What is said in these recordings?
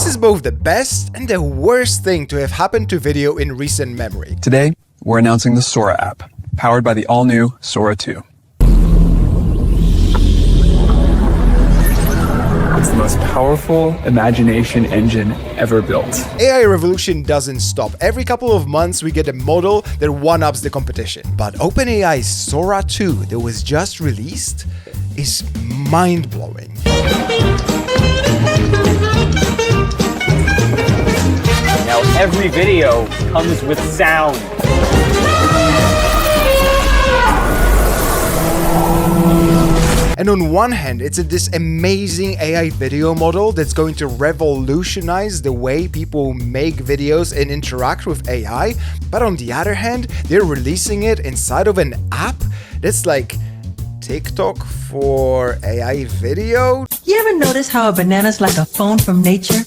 is both the best and the worst thing to have happened to video in recent memory. Today, we're announcing the Sora app, powered by the all-new Sora 2. It's the most powerful imagination engine ever built. AI revolution doesn't stop. Every couple of months we get a model that one-ups the competition. But OpenAI's Sora 2 that was just released is mind-blowing. Now every video comes with sound. And on one hand, it's this amazing AI video model that's going to revolutionize the way people make videos and interact with AI. But on the other hand, they're releasing it inside of an app that's like TikTok for AI video. You ever notice how a banana's like a phone from nature?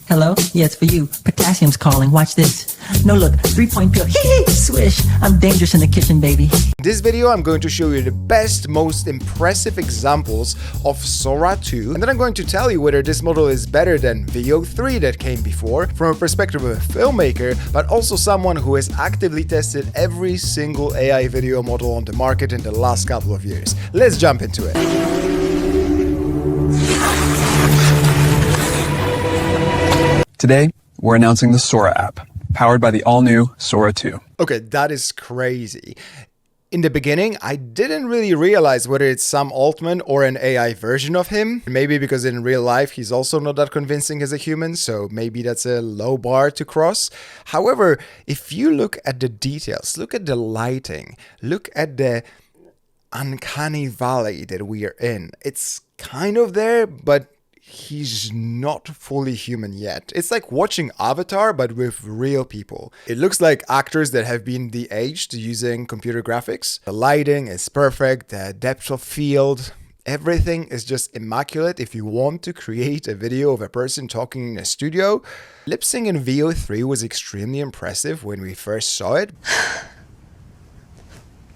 Hello? Yeah, it's for you. Potassium's calling. Watch this. No, look. 3-point pill. Hee hee. Swish. I'm dangerous in the kitchen, baby. In this video, I'm going to show you the best, most impressive examples of Sora 2. And then I'm going to tell you whether this model is better than Veo 3 that came before, from a perspective of a filmmaker, but also someone who has actively tested every single AI video model on the market in the last couple of years. Let's jump into it. Today, we're announcing the Sora app, powered by the all-new Sora 2. Okay, that is crazy. In the beginning, I didn't really realize whether it's Sam Altman or an AI version of him. Maybe because in real life, he's also not that convincing as a human, so maybe that's a low bar to cross. However, if you look at the details, look at the lighting, look at the uncanny valley that we are in, it's kind of there, but he's not fully human yet. It's like watching Avatar, but with real people. It looks like actors that have been de-aged using computer graphics. The lighting is perfect, the depth of field, everything is just immaculate. If you want to create a video of a person talking in a studio, lip sync in Veo 3 was extremely impressive when we first saw it.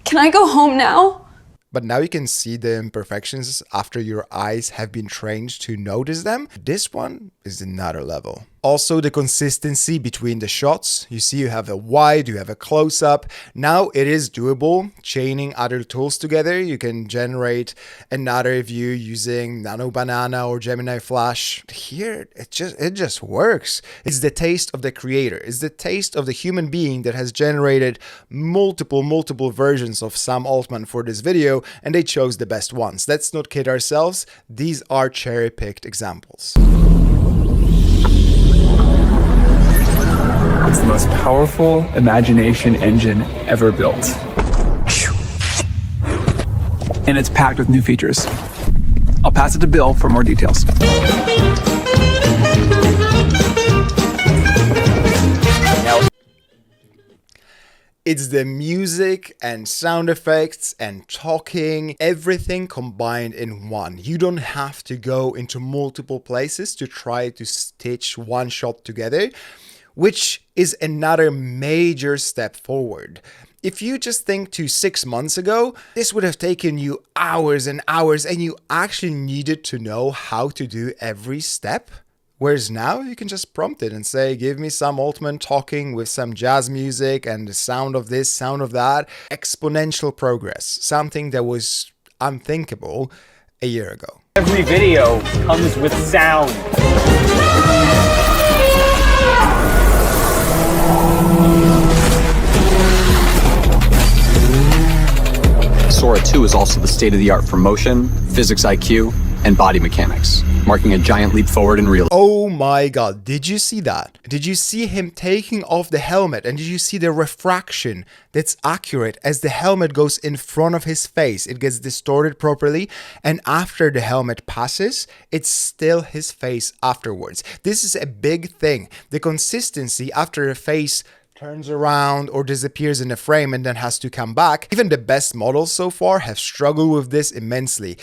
Can I go home now? But now you can see the imperfections after your eyes have been trained to notice them. This one is another level. Also, the consistency between the shots. You see, you have a wide, you have a close-up. Now it is doable, chaining other tools together. You can generate another view using Nano Banana or Gemini Flash. Here, it just works. It's the taste of the creator. It's the taste of the human being that has generated multiple versions of Sam Altman for this video, and they chose the best ones. Let's not kid ourselves. These are cherry-picked examples. It's the most powerful imagination engine ever built. And it's packed with new features. I'll pass it to Bill for more details. It's the music and sound effects and talking, everything combined in one. You don't have to go into multiple places to try to stitch one shot together, which is another major step forward. If you just think to 6 months ago, this would have taken you hours and hours and you actually needed to know how to do every step. Whereas now you can just prompt it and say, give me Sam Altman talking with some jazz music and the sound of this, sound of that. Exponential progress, something that was unthinkable a year ago. Every video comes with sound. Sora 2 is also the state-of-the-art for motion, physics IQ, and body mechanics, marking a giant leap forward in real. Oh my god, did you see that? Did you see him taking off the helmet, and did you see the refraction that's accurate as the helmet goes in front of his face? It gets distorted properly, and after the helmet passes, it's still his face afterwards. This is a big thing. The consistency after a face turns around or disappears in a frame and then has to come back. Even the best models so far have struggled with this immensely.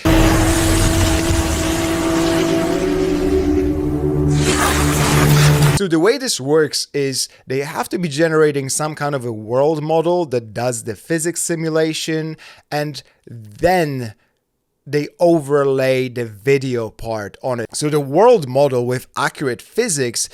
So the way this works is they have to be generating some kind of a world model that does the physics simulation, and then they overlay the video part on it. So the world model with accurate physics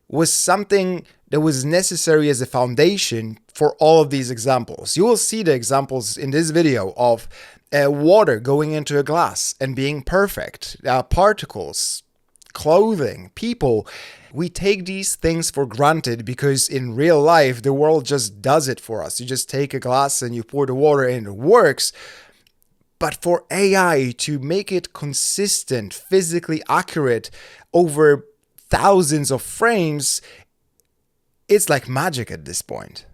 was something that was necessary as a foundation for all of these examples. You will see the examples in this video of water going into a glass and being perfect, particles, clothing, people. We take these things for granted because in real life, the world just does it for us. You just take a glass and you pour the water in, it works. But for AI to make it consistent, physically accurate over thousands of frames, it's like magic at this point.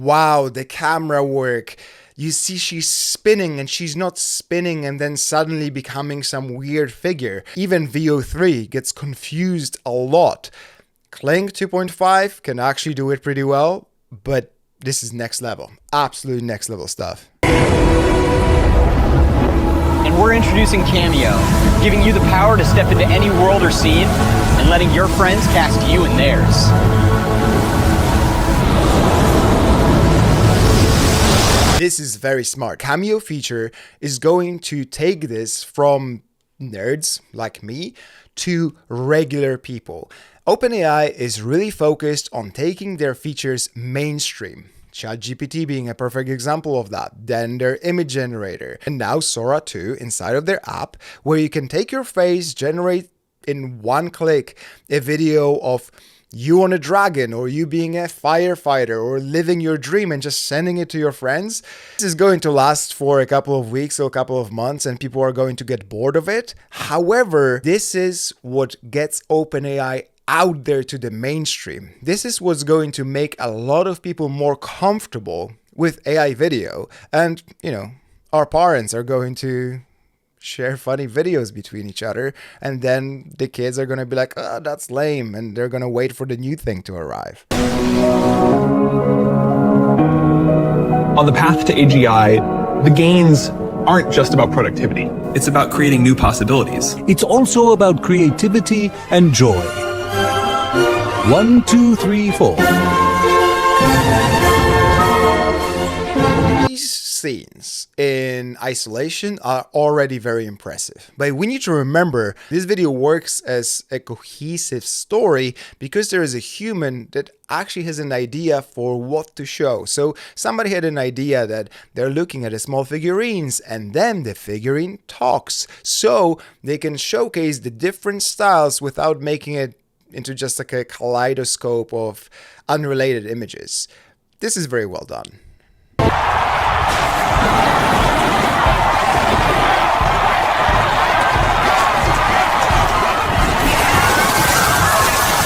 Wow, the camera work. You see she's spinning and she's not spinning and then suddenly becoming some weird figure. Even VO3 gets confused a lot. Clink 2.5 can actually do it pretty well, but this is next level. Absolute next level stuff. And we're introducing Cameo, giving you the power to step into any world or scene and letting your friends cast you in theirs. This is very smart. Cameo feature is going to take this from nerds like me to regular people. OpenAI is really focused on taking their features mainstream. ChatGPT being a perfect example of that. Then their image generator. And now Sora 2 inside of their app, where you can take your face, generate in one click a video of you on a dragon, or you being a firefighter, or living your dream and just sending it to your friends. This is going to last for a couple of weeks or a couple of months and people are going to get bored of it. However, this is what gets OpenAI out there to the mainstream. This is what's going to make a lot of people more comfortable with AI video. And, our parents are going to share funny videos between each other, and then the kids are going to be like, oh, that's lame, and they're going to wait for the new thing to arrive. On the path to AGI, the gains aren't just about productivity. It's about creating new possibilities. It's also about creativity and joy. 1, 2, 3, 4. These scenes in isolation are already very impressive. But we need to remember this video works as a cohesive story because there is a human that actually has an idea for what to show. So somebody had an idea that they're looking at a small figurines and then the figurine talks. So they can showcase the different styles without making it into just like a kaleidoscope of unrelated images. This is very well done.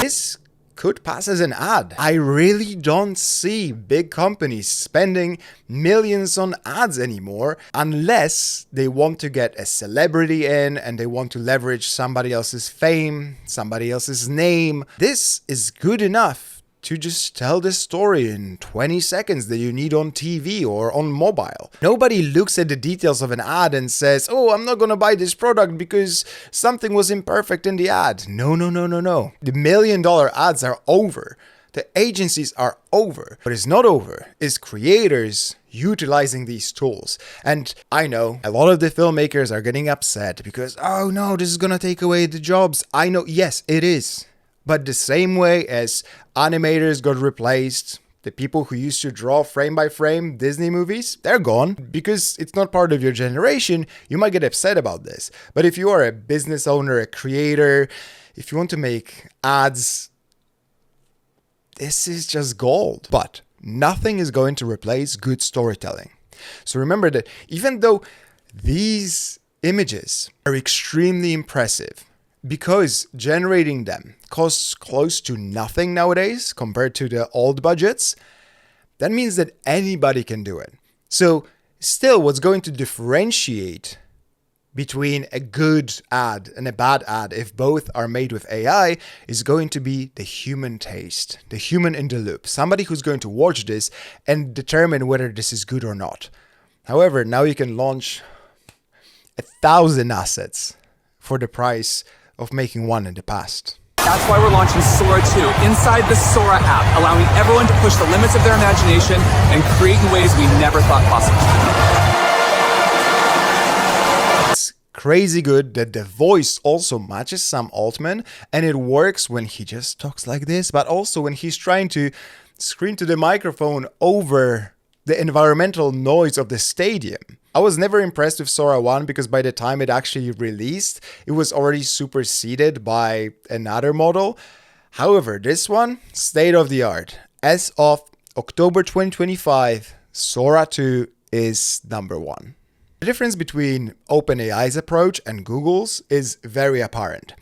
This could pass as an ad. I really don't see big companies spending millions on ads anymore unless they want to get a celebrity in and they want to leverage somebody else's fame, somebody else's name. This is good enough to just tell the story in 20 seconds that you need on TV or on mobile. Nobody looks at the details of an ad and says, oh, I'm not going to buy this product because something was imperfect in the ad. No. The $1 million ads are over. The agencies are over. What is not over is creators utilizing these tools. And I know a lot of the filmmakers are getting upset because, oh no, this is going to take away the jobs. I know, yes, it is. But the same way as animators got replaced, the people who used to draw frame by frame Disney movies, they're gone because it's not part of your generation. You might get upset about this. But if you are a business owner, a creator, if you want to make ads, this is just gold. But nothing is going to replace good storytelling. So remember that even though these images are extremely impressive, because generating them costs close to nothing nowadays compared to the old budgets, that means that anybody can do it. So still, what's going to differentiate between a good ad and a bad ad, if both are made with AI, is going to be the human taste, the human in the loop, somebody who's going to watch this and determine whether this is good or not. However, now you can launch 1,000 assets for the price of making one in the past. That's why we're launching Sora 2 inside the Sora app, allowing everyone to push the limits of their imagination and create in ways we never thought possible. It's crazy good that the voice also matches Sam Altman, and it works when he just talks like this, but also when he's trying to scream to the microphone over the environmental noise of the stadium. I was never impressed with Sora 1 because by the time it actually released, it was already superseded by another model. However, this one, state of the art. As of October 2025, Sora 2 is number 1. The difference between OpenAI's approach and Google's is very apparent.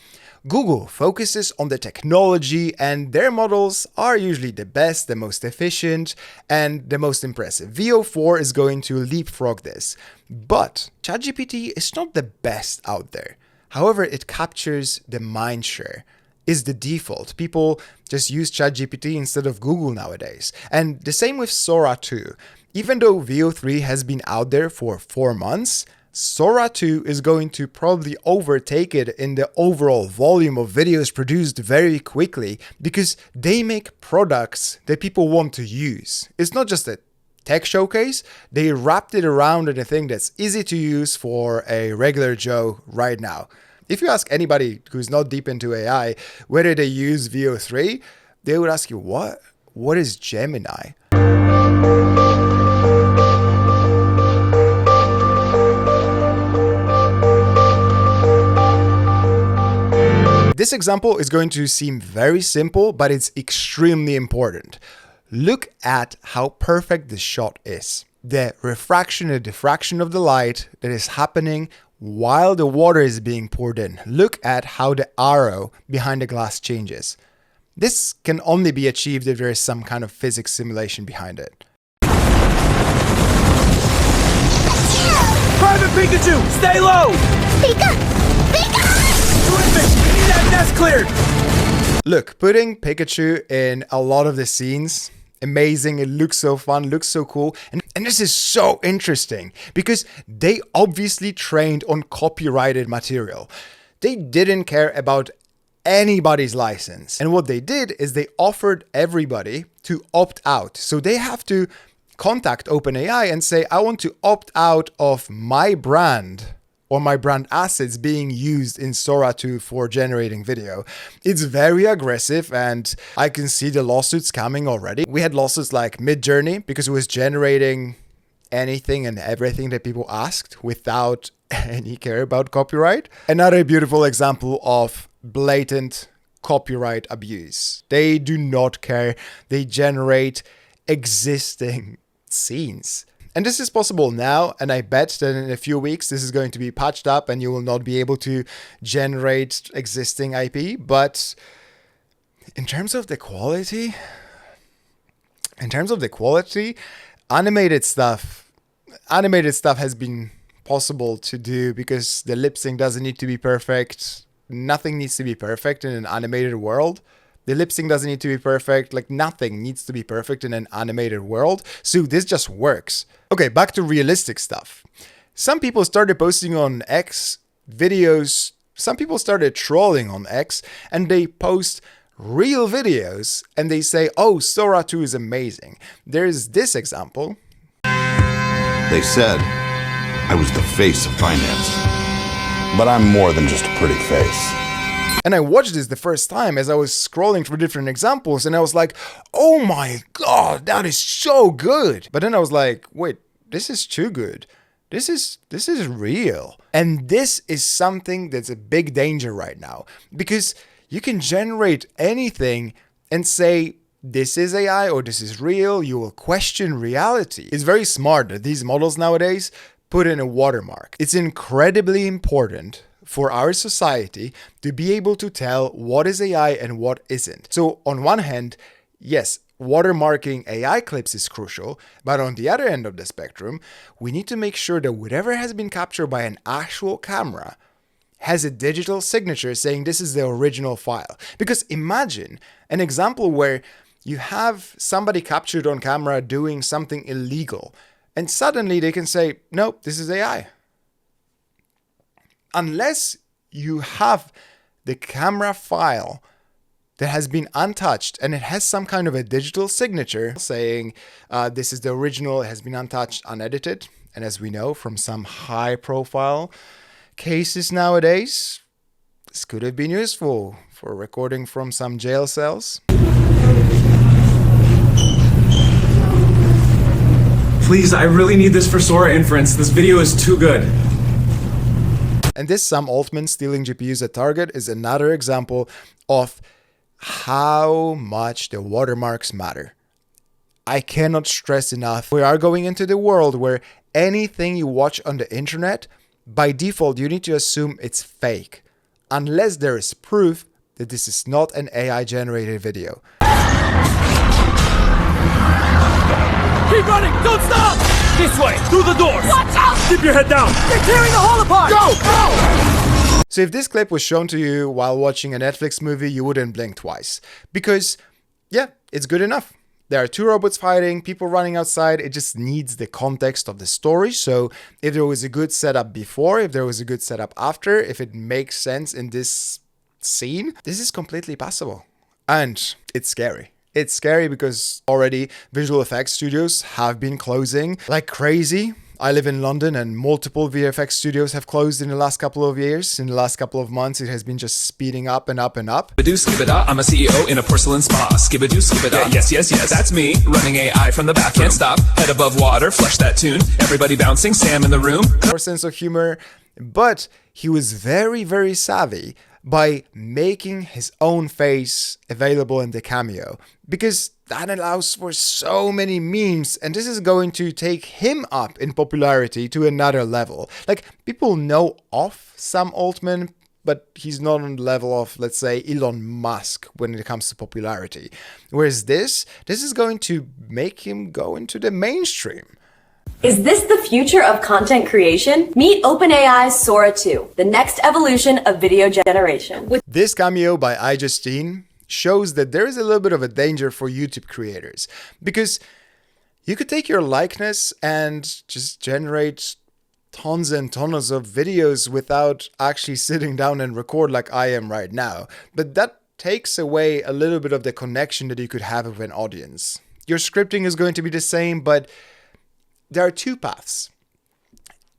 Google focuses on the technology, and their models are usually the best, the most efficient, and the most impressive. VO4 is going to leapfrog this. But ChatGPT is not the best out there. However, it captures the mindshare, is the default. People just use ChatGPT instead of Google nowadays. And the same with Sora 2. Even though VO3 has been out there for 4 months, Sora 2 is going to probably overtake it in the overall volume of videos produced very quickly because they make products that people want to use. It's not just a tech showcase, they wrapped it around in a thing that's easy to use for a regular Joe right now. If you ask anybody who's not deep into AI whether they use VO3, they would ask you, what? What is Gemini? This example is going to seem very simple, but it's extremely important. Look at how perfect this shot is. The refraction and diffraction of the light that is happening while the water is being poured in. Look at how the arrow behind the glass changes. This can only be achieved if there is some kind of physics simulation behind it. Private Pikachu, stay low! That nest cleared! Look, putting Pikachu in a lot of the scenes, amazing, it looks so fun, looks so cool. And this is so interesting because they obviously trained on copyrighted material. They didn't care about anybody's license. And what they did is they offered everybody to opt out. So they have to contact OpenAI and say, I want to opt out of my brand or my brand assets being used in Sora 2 for generating video. It's very aggressive and I can see the lawsuits coming already. We had lawsuits like Midjourney because it was generating anything and everything that people asked without any care about copyright. Another beautiful example of blatant copyright abuse. They do not care. They generate existing scenes. And this is possible now, and I bet that in a few weeks this is going to be patched up and you will not be able to generate existing IP. But in terms of the quality, animated stuff has been possible to do because the lip sync doesn't need to be perfect. Nothing needs to be perfect in an animated world. The lip sync doesn't need to be perfect. Like nothing needs to be perfect in an animated world. So this just works. Okay, back to realistic stuff. Some people started posting on X videos. Some people started trolling on X and they post real videos and they say, oh, Sora 2 is amazing. There's this example. They said I was the face of finance, but I'm more than just a pretty face. And I watched this the first time as I was scrolling through different examples and I was like, oh my God, that is so good. But then I was like, wait, this is too good. This is real. And this is something that's a big danger right now because you can generate anything and say, this is AI or this is real. You will question reality. It's very smart that these models nowadays put in a watermark. It's incredibly important for our society to be able to tell what is AI and what isn't. So on one hand, yes, watermarking AI clips is crucial, but on the other end of the spectrum, we need to make sure that whatever has been captured by an actual camera has a digital signature saying this is the original file. Because imagine an example where you have somebody captured on camera doing something illegal, and suddenly they can say, nope, this is AI. Unless you have the camera file that has been untouched, and it has some kind of a digital signature saying this is the original, it has been untouched, unedited. And as we know from some high profile cases nowadays, this could have been useful for recording from some jail cells. Please, I really need this for Sora inference. This video is too good. And this Sam Altman stealing GPUs at Target is another example of how much the watermarks matter. I cannot stress enough. We are going into the world where anything you watch on the internet, by default, you need to assume it's fake, unless there is proof that this is not an AI-generated video. Keep running! Don't stop! This way! Through the doors! Watch out! Keep your head down! They're tearing the hall apart! Go! Go! So if this clip was shown to you while watching a Netflix movie, you wouldn't blink twice. Because, yeah, it's good enough. There are two robots fighting, people running outside. It just needs the context of the story. So if there was a good setup before, if there was a good setup after, if it makes sense in this scene, this is completely passable. And it's scary. It's scary because already visual effects studios have been closing like crazy. I live in London and multiple VFX studios have closed in the last couple of years. In the last couple of months, it has been just speeding up and up and up. I'm a CEO in a porcelain spa. Skibadoo, skibada. Yes, yes, yes. That's me. Running AI from the back. Can't stop. Head above water. Flush that tune. Everybody bouncing. Sam in the room. More sense of humor. But he was very, very savvy by making his own face available in the cameo, because that allows for so many memes, and this is going to take him up in popularity to another level. Like, people know of Sam Altman, but he's not on the level of, let's say, Elon Musk when it comes to popularity. Whereas this is going to make him go into the mainstream. Is this the future of content creation? Meet OpenAI's Sora 2, the next evolution of video generation. This cameo by iJustine shows that there is a little bit of a danger for YouTube creators, because you could take your likeness and just generate tons and tons of videos without actually sitting down and record like I am right now. But that takes away a little bit of the connection that you could have with an audience. Your scripting is going to be the same, but there are two paths.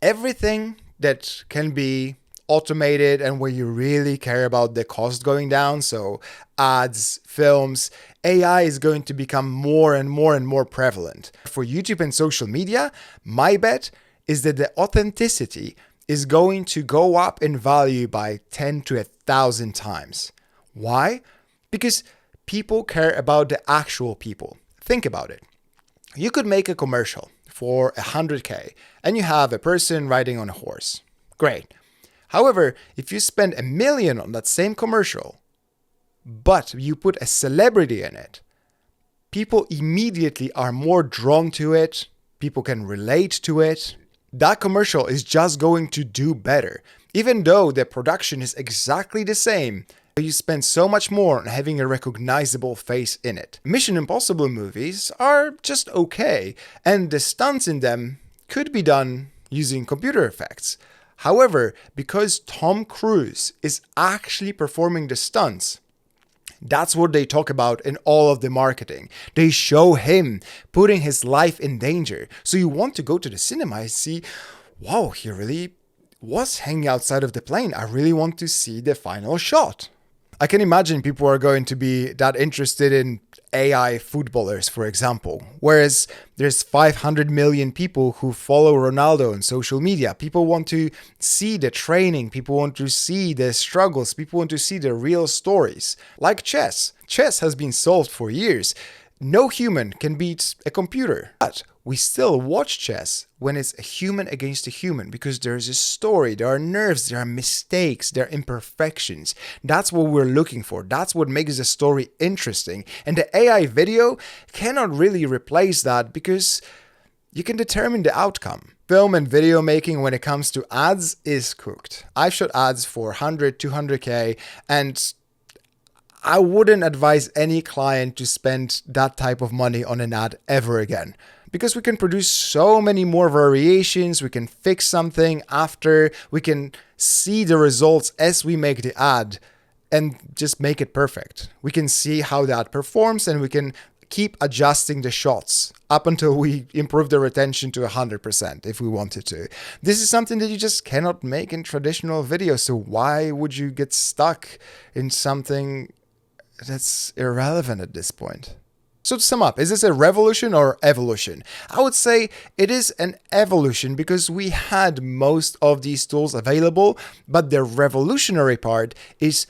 Everything that can be automated and where you really care about the cost going down, so ads, films, AI is going to become more and more and more prevalent. For YouTube and social media, my bet is that the authenticity is going to go up in value by 10 to 1,000 times. Why? Because people care about the actual people. Think about it. You could make a commercial for 100K and you have a person riding on a horse. Great. However, if you spend $1 million on that same commercial, but you put a celebrity in it, people immediately are more drawn to it. People can relate to it. That commercial is just going to do better. Even though the production is exactly the same, you spend so much more on having a recognizable face in it. Mission Impossible movies are just okay, and the stunts in them could be done using computer effects. However, because Tom Cruise is actually performing the stunts, that's what they talk about in all of the marketing. They show him putting his life in danger. So you want to go to the cinema and see, wow, he really was hanging outside of the plane. I really want to see the final shot. I can imagine people are going to be that interested in AI footballers, for example, whereas there's 500 million people who follow Ronaldo on social media. People want to see the training, people want to see the struggles, people want to see the real stories. Like chess. Chess has been solved for years. No human can beat a computer. But we still watch chess when it's a human against a human, because there's a story, there are nerves, there are mistakes, there are imperfections. That's what we're looking for. That's what makes the story interesting. And the AI video cannot really replace that, because you can determine the outcome. Film and video making when it comes to ads is cooked. I've shot ads for 100, 200K, and I wouldn't advise any client to spend that type of money on an ad ever again, because we can produce so many more variations. We can fix something after, we can see the results as we make the ad. and just make it perfect. We can see how that performs, and we can keep adjusting the shots up until we improve the retention to 100% if we wanted to. This is something that you just cannot make in traditional video. So why would you get stuck in something that's irrelevant at this point? So to sum up, is this a revolution or evolution? I would say it is an evolution because we had most of these tools available, but the revolutionary part is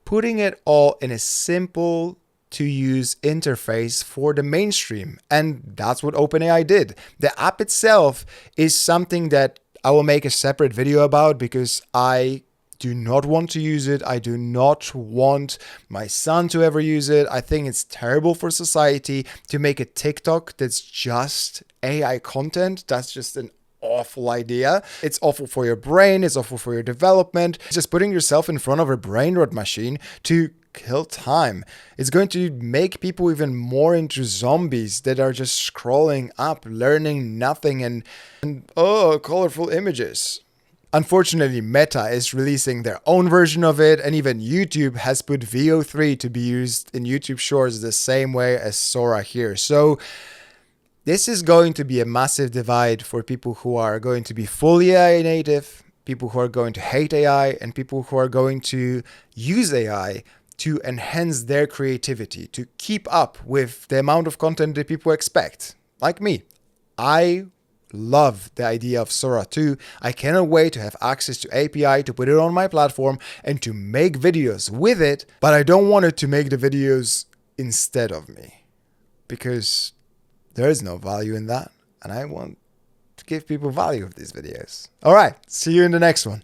putting it all in a simple to use interface for the mainstream. And that's what OpenAI did. The app itself is something that I will make a separate video about because I do not want to use it. I do not want my son to ever use it. I think it's terrible for society to make a TikTok that's just AI content. That's just an awful idea. It's awful for your brain. It's awful for your development. Just putting yourself in front of a brain rot machine to kill time. It's going to make people even more into zombies that are just scrolling up, learning nothing, and colorful images. Unfortunately, Meta is releasing their own version of it, and even YouTube has put VO3 to be used in YouTube Shorts the same way as Sora here. So this is going to be a massive divide for people who are going to be fully AI native, people who are going to hate AI, and people who are going to use AI to enhance their creativity, to keep up with the amount of content that people expect. Like me, I love the idea of Sora 2. I cannot wait to have access to API, to put it on my platform, and to make videos with it, but I don't want it to make the videos instead of me, because there is no value in that, and I want to give people value of these videos. All right, see you in the next one.